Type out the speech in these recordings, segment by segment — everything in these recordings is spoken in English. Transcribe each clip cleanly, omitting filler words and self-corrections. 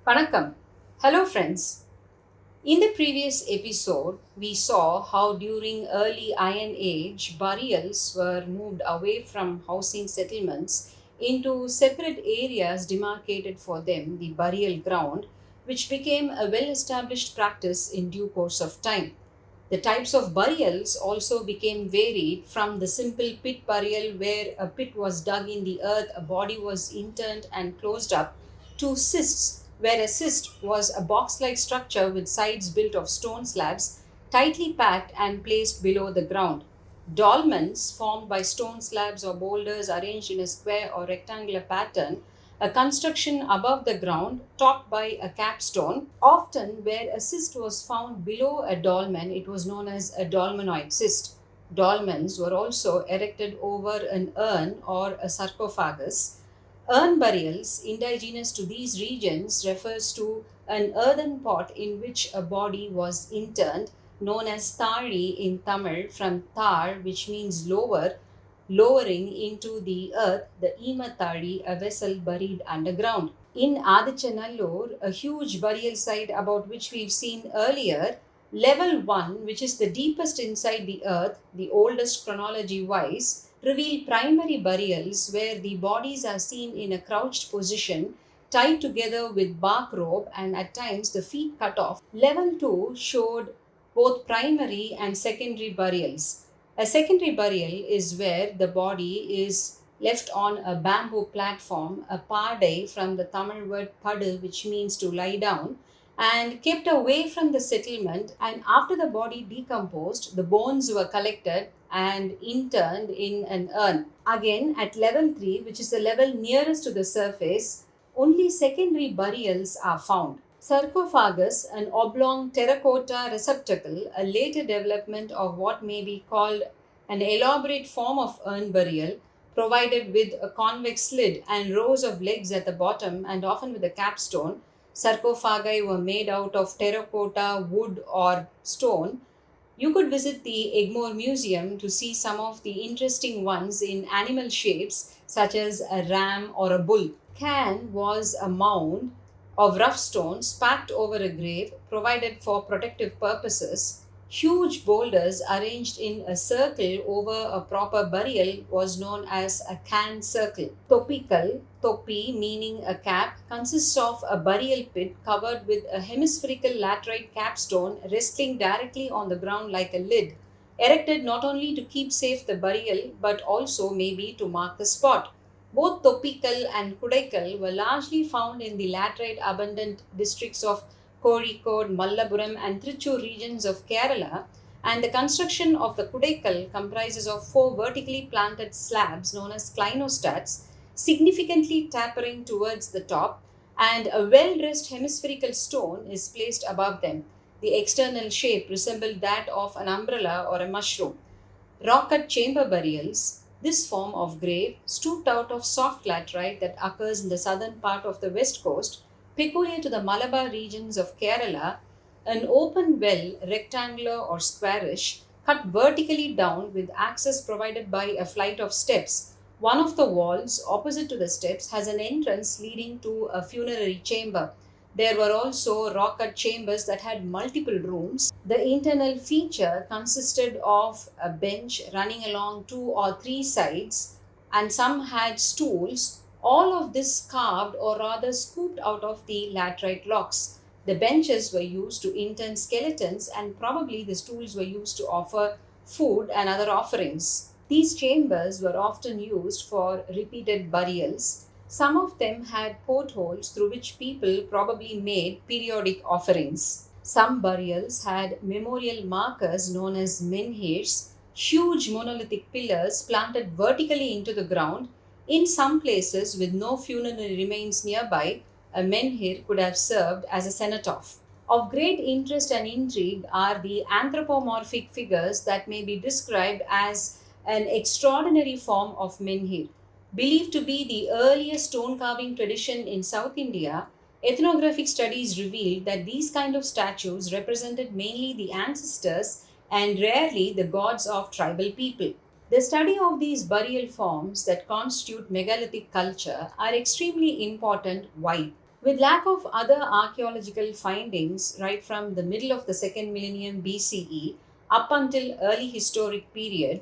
Vanakkam. Hello friends. In the previous episode, we saw how during early Iron Age, burials were moved away from housing settlements into separate areas demarcated for them, the burial ground, which became a well-established practice in due course of time. The types of burials also became varied from the simple pit burial where a pit was dug in the earth, a body was interned and closed up, to cists, where a cist was a box like structure with sides built of stone slabs, tightly packed and placed below the ground. Dolmens, formed by stone slabs or boulders arranged in a square or rectangular pattern, a construction above the ground topped by a capstone. Often, where a cyst was found below a dolmen, it was known as a dolmenoid cyst. Dolmens were also erected over an urn or a sarcophagus. Urn burials, indigenous to these regions, refers to an earthen pot in which a body was interned, known as thari in Tamil, from tar, which means lower, lowering into the earth, the Imathadi, a vessel buried underground. In Adichanallur, a huge burial site about which we've seen earlier, level 1, which is the deepest inside the earth, the oldest chronology wise, reveal primary burials where the bodies are seen in a crouched position, tied together with bark rope and at times the feet cut off. Level 2 showed both primary and secondary burials. A secondary burial is where the body is left on a bamboo platform, a padai from the Tamil word padu, which means to lie down, and kept away from the settlement. And after the body decomposed, the bones were collected and interned in an urn. Again, at level 3, which is the level nearest to the surface, only secondary burials are found. Sarcophagus, an oblong terracotta receptacle, a later development of what may be called an elaborate form of urn burial, provided with a convex lid and rows of legs at the bottom and often with a capstone. Sarcophagi were made out of terracotta, wood, or stone. You could visit the Egmore Museum to see some of the interesting ones in animal shapes, such as a ram or a bull. Cairn was a mound of rough stones packed over a grave, provided for protective purposes. Huge boulders arranged in a circle over a proper burial was known as a cairn circle. Topical, topi meaning a cap, consists of a burial pit covered with a hemispherical laterite capstone resting directly on the ground like a lid, erected not only to keep safe the burial but also maybe to mark the spot. Both Topical and Kudaikal were largely found in the laterite abundant districts of Kozhikode, Mallapuram, and Trichur regions of Kerala, and the construction of the Kudaikal comprises of 4 vertically planted slabs known as clinostats, significantly tapering towards the top, and a well-dressed hemispherical stone is placed above them. The external shape resembled that of an umbrella or a mushroom. Rock-cut chamber burials. This form of grave, stooped out of soft laterite that occurs in the southern part of the west coast, peculiar to the Malabar regions of Kerala, an open well, rectangular or squarish, cut vertically down with access provided by a flight of steps. One of the walls opposite to the steps has an entrance leading to a funerary chamber. There were also rock-cut chambers that had multiple rooms. The internal feature consisted of a bench running along 2 or 3 sides, and some had stools, all of this carved or rather scooped out of the laterite rocks. The benches were used to intern skeletons, and probably the stools were used to offer food and other offerings. These chambers were often used for repeated burials. Some of them had portholes through which people probably made periodic offerings. Some burials had memorial markers known as menhirs, huge monolithic pillars planted vertically into the ground. In some places with no funerary remains nearby, a menhir could have served as a cenotaph. Of great interest and intrigue are the anthropomorphic figures that may be described as an extraordinary form of menhir. Believed to be the earliest stone carving tradition in South India, ethnographic studies revealed that these kind of statues represented mainly the ancestors and rarely the gods of tribal people. The study of these burial forms that constitute megalithic culture are extremely important. Why? With lack of other archaeological findings right from the middle of the second millennium BCE up until early historic period,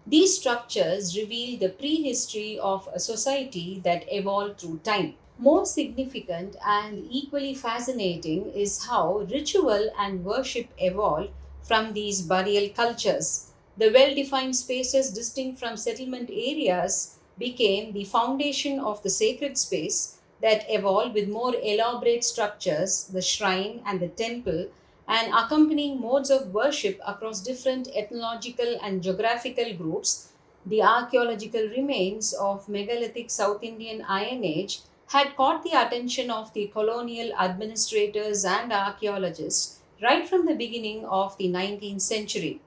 these structures reveal the prehistory of a society that evolved through time. More significant and equally fascinating is how ritual and worship evolved from these burial cultures. The well defined spaces distinct from settlement areas became the foundation of the sacred space that evolved with more elaborate structures, the shrine and the temple, and accompanying modes of worship across different ethnological and geographical groups. The archaeological remains of megalithic South Indian Iron Age had caught the attention of the colonial administrators and archaeologists right from the beginning of the 19th century.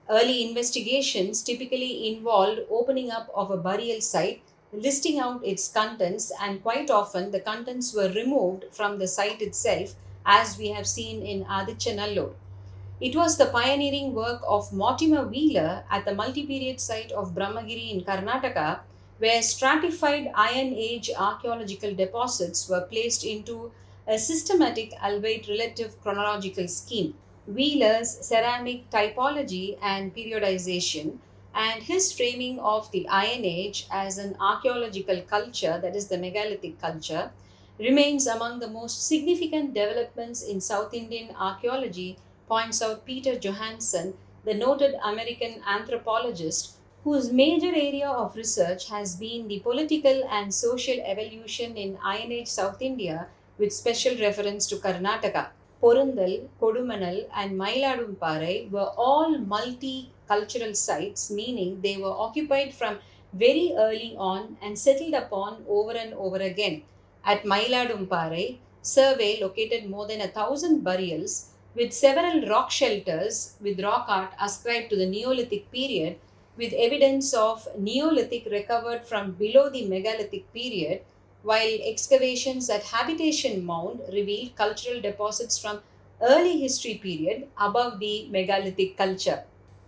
Early investigations typically involved opening up of a burial site, listing out its contents, and quite often the contents were removed from the site itself, as we have seen in Adichanallur. It was the pioneering work of Mortimer Wheeler at the multi-period site of Brahmagiri in Karnataka, where stratified Iron Age archaeological deposits were placed into a systematic albeit relative chronological scheme. Wheeler's ceramic typology and periodization and his framing of the Iron Age as an archaeological culture, that is the megalithic culture, remains among the most significant developments in South Indian archaeology, points out Peter Johansson, the noted American anthropologist whose major area of research has been the political and social evolution in Iron Age South India, with special reference to Karnataka. Porundal, Kodumanal, and Mailadumparai were all multicultural sites, meaning they were occupied from very early on and settled upon over and over again. At Mailadumparai, survey located more than 1,000 burials with several rock shelters with rock art ascribed to the Neolithic period, with evidence of Neolithic recovered from below the megalithic period, while excavations at Habitation Mound revealed cultural deposits from early history period above the megalithic culture.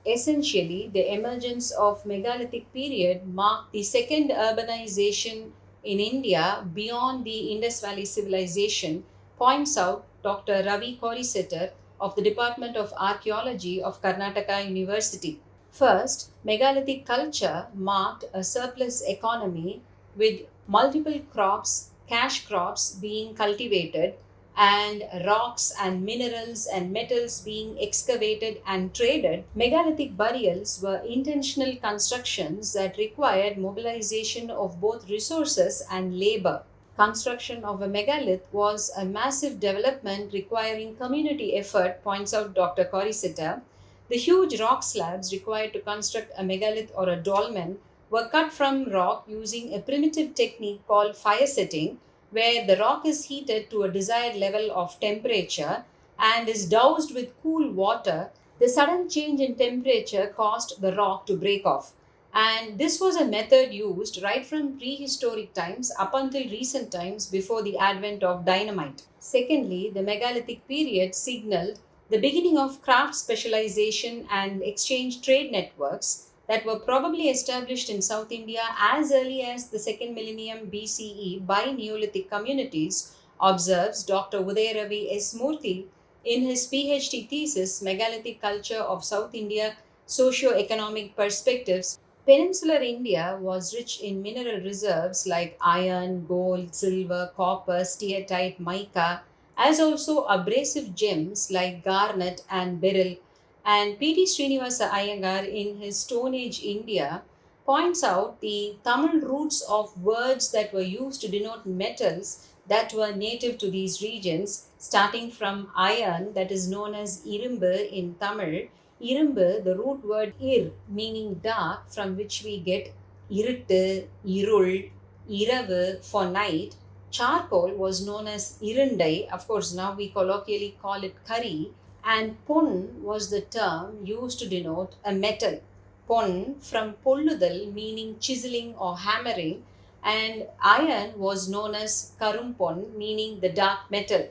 Essentially, the emergence of megalithic period marked the second urbanization in India beyond the Indus Valley civilization, points out Dr. Ravi Korisetter of the Department of Archaeology of Karnataka University. First, megalithic culture marked a surplus economy with multiple crops, cash crops being cultivated, and rocks and minerals and metals being excavated and traded. Megalithic burials were intentional constructions that required mobilization of both resources and labor. Construction of a megalith was a massive development requiring community effort, points out Dr. Corisetta. The huge rock slabs required to construct a megalith or a dolmen were cut from rock using a primitive technique called fire setting, where the rock is heated to a desired level of temperature and is doused with cool water. The sudden change in temperature caused the rock to break off. And this was a method used right from prehistoric times up until recent times before the advent of dynamite. Secondly, the megalithic period signaled the beginning of craft specialization and exchange trade networks that were probably established in South India as early as the second millennium BCE by Neolithic communities, observes Dr. Udayaravi S. Murthy in his PhD thesis, Megalithic Culture of South India Socio-Economic Perspectives. Peninsular India was rich in mineral reserves like iron, gold, silver, copper, steatite, mica, as also abrasive gems like garnet and beryl. And P.T. Srinivasa Iyengar, in his Stone Age India, points out the Tamil roots of words that were used to denote metals that were native to these regions, starting from iron, that is known as irumbu in Tamil. Irumbu, the root word ir, meaning dark, from which we get iruttu, irul, iravu for night. Charcoal was known as irundai, of course, now we colloquially call it curry, and pon was the term used to denote a metal. Pon from polludal, meaning chiseling or hammering, and iron was known as karumpon, meaning the dark metal.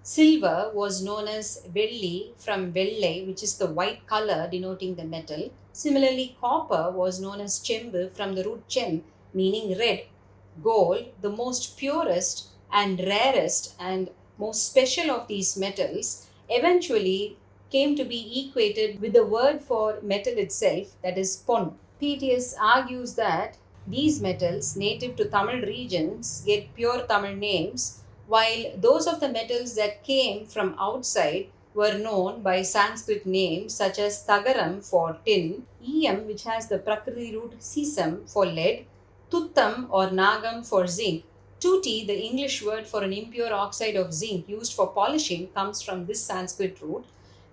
Silver was known as velli from vellai, which is the white color denoting the metal. Similarly, copper was known as chembu from the root chem, meaning red. Gold, the most purest, and rarest and most special of these metals eventually came to be equated with the word for metal itself, that is pon. PTS argues that these metals native to Tamil regions get pure Tamil names, while those of the metals that came from outside were known by Sanskrit names such as Tagaram for tin, Em, which has the Prakriti root sesam for lead, Tuttam or Nagam for zinc. Tuti, the English word for an impure oxide of zinc used for polishing, comes from this Sanskrit root.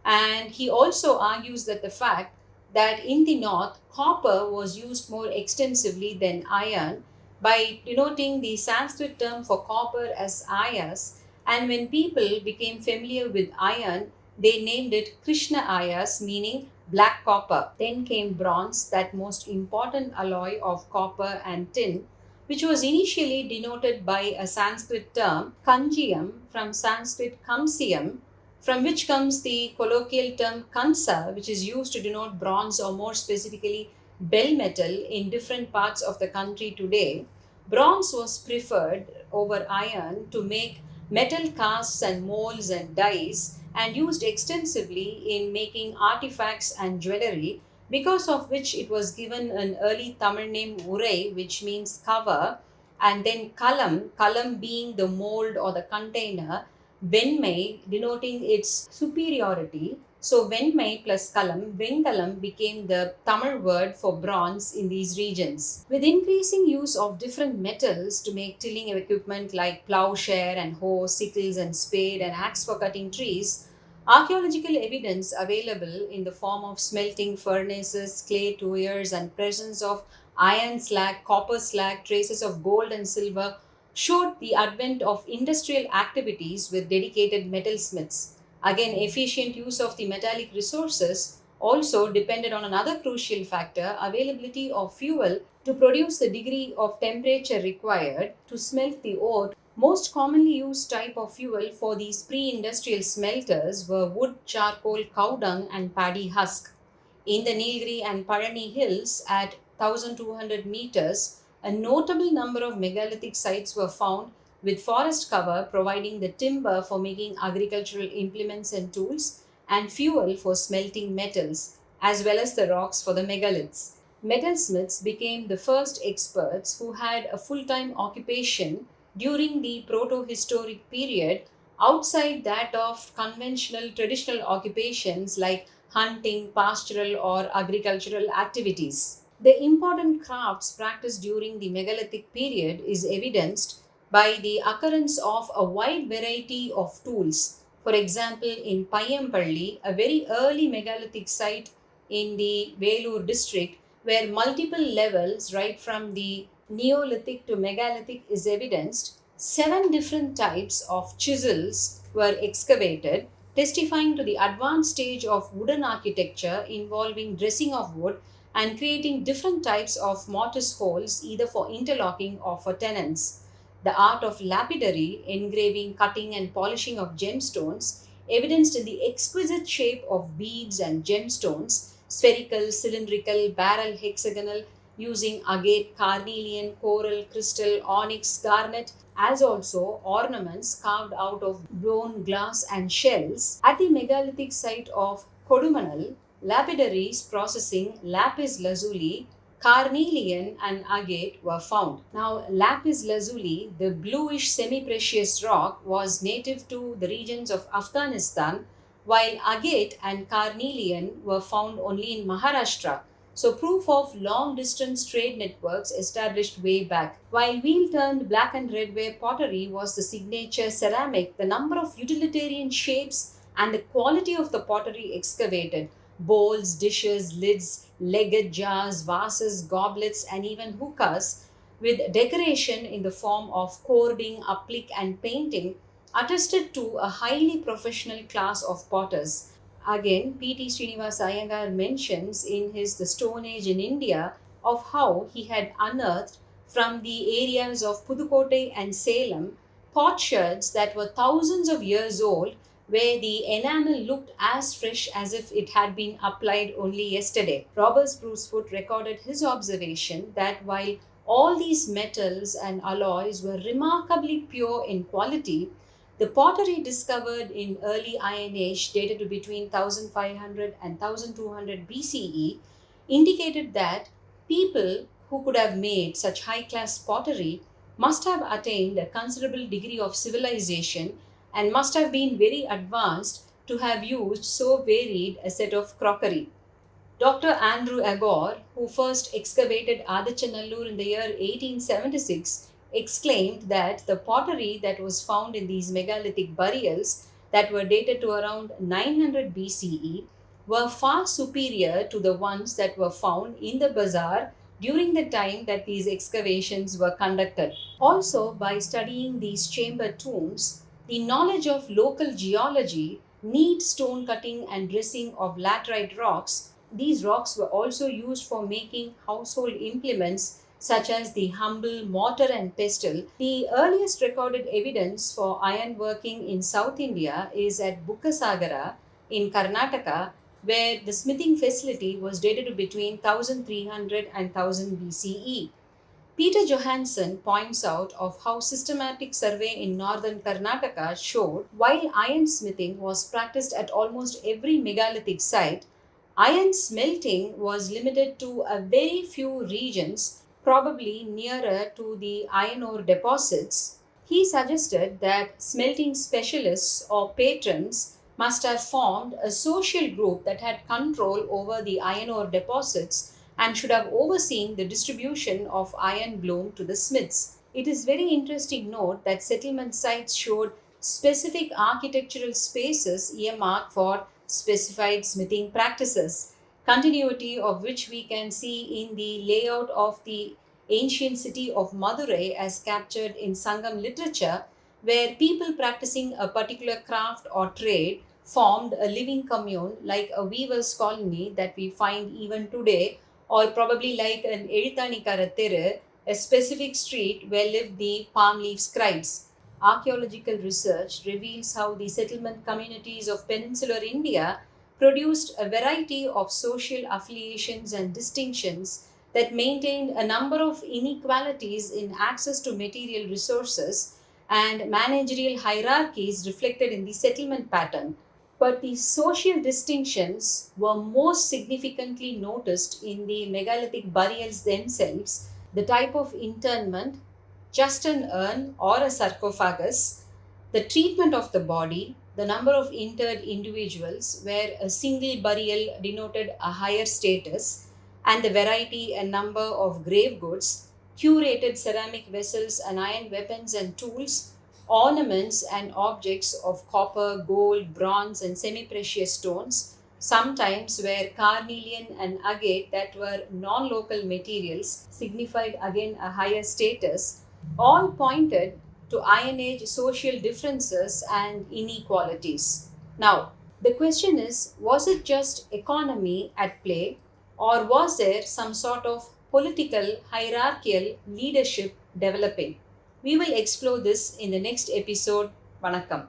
And he also argues that the fact that in the north, copper was used more extensively than iron by denoting the Sanskrit term for copper as ayas. And when people became familiar with iron, they named it Krishna ayas, meaning black copper. Then came bronze, that most important alloy of copper and tin, which was initially denoted by a Sanskrit term, kanjiam, from Sanskrit kamsiam, from which comes the colloquial term kansa, which is used to denote bronze or more specifically bell metal in different parts of the country today. Bronze was preferred over iron to make metal casts and molds and dies, and used extensively in making artifacts and jewelry, because of which it was given an early Tamil name Urai, which means cover, and then Kalam, Kalam being the mold or the container, Venmai denoting its superiority. So Venmai plus Kalam, Venkalam became the Tamil word for bronze in these regions. With increasing use of different metals to make tilling equipment like plowshare and hoe, sickles and spade and axe for cutting trees, archaeological evidence available in the form of smelting furnaces, clay tuyeres, and presence of iron slag, copper slag, traces of gold and silver showed the advent of industrial activities with dedicated metalsmiths. Again, efficient use of the metallic resources also depended on another crucial factor, availability of fuel to produce the degree of temperature required to smelt the ore. Most commonly used type of fuel for these pre-industrial smelters were wood, charcoal, cow dung and paddy husk. In the Nilgiri and Parani hills at 1200 meters, a notable number of megalithic sites were found with forest cover providing the timber for making agricultural implements and tools and fuel for smelting metals, as well as the rocks for the megaliths. Metalsmiths became the first experts who had a full time occupation during the proto-historic period outside that of conventional traditional occupations like hunting, pastoral, or agricultural activities. The important crafts practiced during the megalithic period is evidenced by the occurrence of a wide variety of tools. For example, in Payampalli, a very early megalithic site in the Velur district, where multiple levels, right from the Neolithic to megalithic, is evidenced, 7 different types of chisels were excavated, testifying to the advanced stage of wooden architecture involving dressing of wood and creating different types of mortise holes either for interlocking or for tenons. The art of lapidary, engraving, cutting, and polishing of gemstones, evidenced in the exquisite shape of beads and gemstones, spherical, cylindrical, barrel, hexagonal, using agate, carnelian, coral, crystal, onyx, garnet, as also ornaments carved out of bone, glass, and shells. At the megalithic site of Kodumanal, lapidaries processing lapis lazuli, carnelian, and agate were found. Now, lapis lazuli, the bluish semi precious rock, was native to the regions of Afghanistan, while agate and carnelian were found only in Maharashtra. So, proof of long distance trade networks established way back. While wheel turned black and red ware pottery was the signature ceramic, the number of utilitarian shapes and the quality of the pottery excavated, bowls, dishes, lids, legged jars, vases, goblets, and even hookahs, with decoration in the form of cording, applique, and painting, attested to a highly professional class of potters. Again, P.T. Srinivas Iyengar mentions in his The Stone Age in India of how he had unearthed from the areas of Pudukkottai and Salem potsherds that were thousands of years old, where the enamel looked as fresh as if it had been applied only yesterday. Robert Bruce Foote recorded his observation that while All these metals and alloys were remarkably pure in quality. The pottery discovered in early Iron Age, dated to between 1500 and 1200 BCE, indicated that people who could have made such high class pottery must have attained a considerable degree of civilization and must have been very advanced to have used so varied a set of crockery. Dr. Andrew Agor, who first excavated Adichanallur in the year 1876, exclaimed that the pottery that was found in these megalithic burials that were dated to around 900 BCE were far superior to the ones that were found in the bazaar during the time that these excavations were conducted. Also, by studying these chamber tombs, the knowledge of local geology, neat stone cutting and dressing of laterite rocks, these rocks were also used for making household implements such as the humble mortar and pestle. The earliest recorded evidence for iron working in South India is at Bukkasagara in Karnataka, where the smithing facility was dated to between 1300 and 1000 BCE. Peter Johansson points out of how systematic survey in northern Karnataka showed while iron smithing was practiced at almost every megalithic site, iron smelting was limited to a very few regions, probably nearer to the iron ore deposits. He suggested that smelting specialists or patrons must have formed a social group that had control over the iron ore deposits and should have overseen the distribution of iron bloom to the smiths. It is very interesting note that settlement sites showed specific architectural spaces earmarked for specified smithing practices, continuity of which we can see in the layout of the ancient city of Madurai as captured in Sangam literature, where people practicing a particular craft or trade formed a living commune like a weaver's colony that we find even today, or probably like an Ezhuthanikara Theru, a specific street where lived the palm leaf scribes. Archaeological research reveals how the settlement communities of peninsular India produced a variety of social affiliations and distinctions that maintained a number of inequalities in access to material resources and managerial hierarchies reflected in the settlement pattern. But the social distinctions were most significantly noticed in the megalithic burials themselves, the type of interment, just an urn or a sarcophagus, the treatment of the body, the number of interred individuals, where a single burial denoted a higher status, and the variety and number of grave goods, curated ceramic vessels and iron weapons and tools, ornaments and objects of copper, gold, bronze, and semi precious stones, sometimes where carnelian and agate, that were non local materials, signified again a higher status, all pointed to Iron Age social differences and inequalities. Now, the question is, was it just economy at play, or was there some sort of political hierarchical leadership developing? We will explore this in the next episode. Vanakkam.